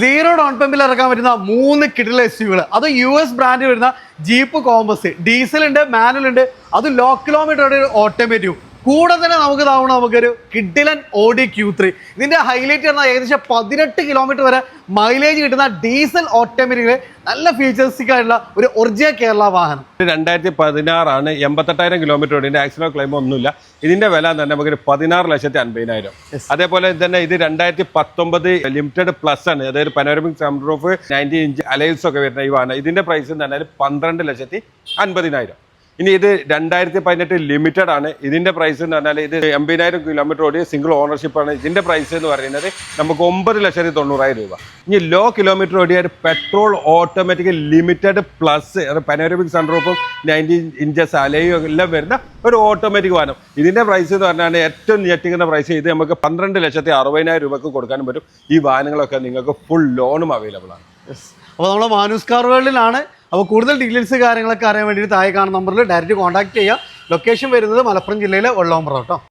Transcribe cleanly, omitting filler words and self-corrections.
Zero down പേയ്മെന്റിൽ ഇറക്കാൻ പറ്റുന്ന 3 കിടിലൻ എസ്യുവികൾ. അത് US ബ്രാൻഡ് വരുന്ന ജീപ്പ് കോമ്പസ്, ഡീസൽ ഉണ്ട്, മാനുവൽ ഉണ്ട്, അത് ലോ കിലോമീറ്റർ ഓട്ടോമേറ്റീവ്. കൂടെ തന്നെ നമുക്കൊരു കിഡിലൻ Audi Q3. ഇതിന്റെ ഹൈലൈറ്റ് പറഞ്ഞാൽ ഏകദേശം 18 കിലോമീറ്റർ വരെ മൈലേജ് കിട്ടുന്ന ഡീസൽ ഓട്ടോമാറ്റിക് നല്ല ഫീച്ചേഴ്സിക് ആയിട്ടുള്ള ഒരു ഒറിജിനൽ കേരള വാഹനം. 2016 ആണ്, 88,000 കിലോമീറ്റർ ഉണ്ട്. ഇതിന്റെ ആക്സിഡന്റ് ക്ലെയിം ഒന്നുമില്ല. ഇതിന്റെ വില തന്നെ നമുക്ക് 16,50,000. അതേപോലെ തന്നെ ഇത് 2019 ലിമിറ്റഡ് പ്ലസ് ആണ്. അതായത് പനോരമിക് സൺറൂഫ് 90 ഇഞ്ച് അലൈവ്സ് ഒക്കെ വരുന്ന ഈ വാഹനം. ഇതിന്റെ പ്രൈസ് എന്ന് പറഞ്ഞാൽ 12,50,000. ഇനി ഇത് 2018 ലിമിറ്റഡ് ആണ്. ഇതിന്റെ പ്രൈസ് എന്ന് പറഞ്ഞാൽ ഇത് 80,000 കിലോമീറ്റർ ഓടിയ സിംഗിൾ ഓണർഷിപ്പ് ആണ്. ഇതിന്റെ പ്രൈസ് എന്ന് പറയുന്നത് നമുക്ക് 9,90,000 രൂപ. ഇനി ലോ കിലോമീറ്റർ ഓടിയ petrol automatic limited plus panoramic സൺറൂഫും 90 ഇഞ്ചസ് അലയും എല്ലാം വരുന്ന ഒരു ഓട്ടോമാറ്റിക് വാഹനം. ഇതിന്റെ പ്രൈസ് എന്ന് പറഞ്ഞാൽ ഏറ്റവും ഞെട്ടിക്കുന്ന പ്രൈസ് ഇത് നമുക്ക് 12,60,000 രൂപക്ക് കൊടുക്കാനും പറ്റും. ഈ വാഹനങ്ങളൊക്കെ നിങ്ങൾക്ക് ഫുൾ ലോണും അവൈലബിൾ ആണ്. അപ്പോൾ നമ്മൾ മാനൂസ് കാർ വേൾഡിലാണ്. അപ്പോൾ കൂടുതൽ ഡീറ്റെയിൽസ് കാര്യങ്ങളൊക്കെ അറിയാൻ വേണ്ടിയിട്ട് താഴെ കാണുന്ന നമ്പറിൽ ഡയറക്റ്റ് കോൺടാക്ട് ചെയ്യുക. ലൊക്കേഷൻ വരുന്നത് മലപ്പുറം ജില്ലയിലെ വെള്ളോമ്പ്ര കേട്ടോ.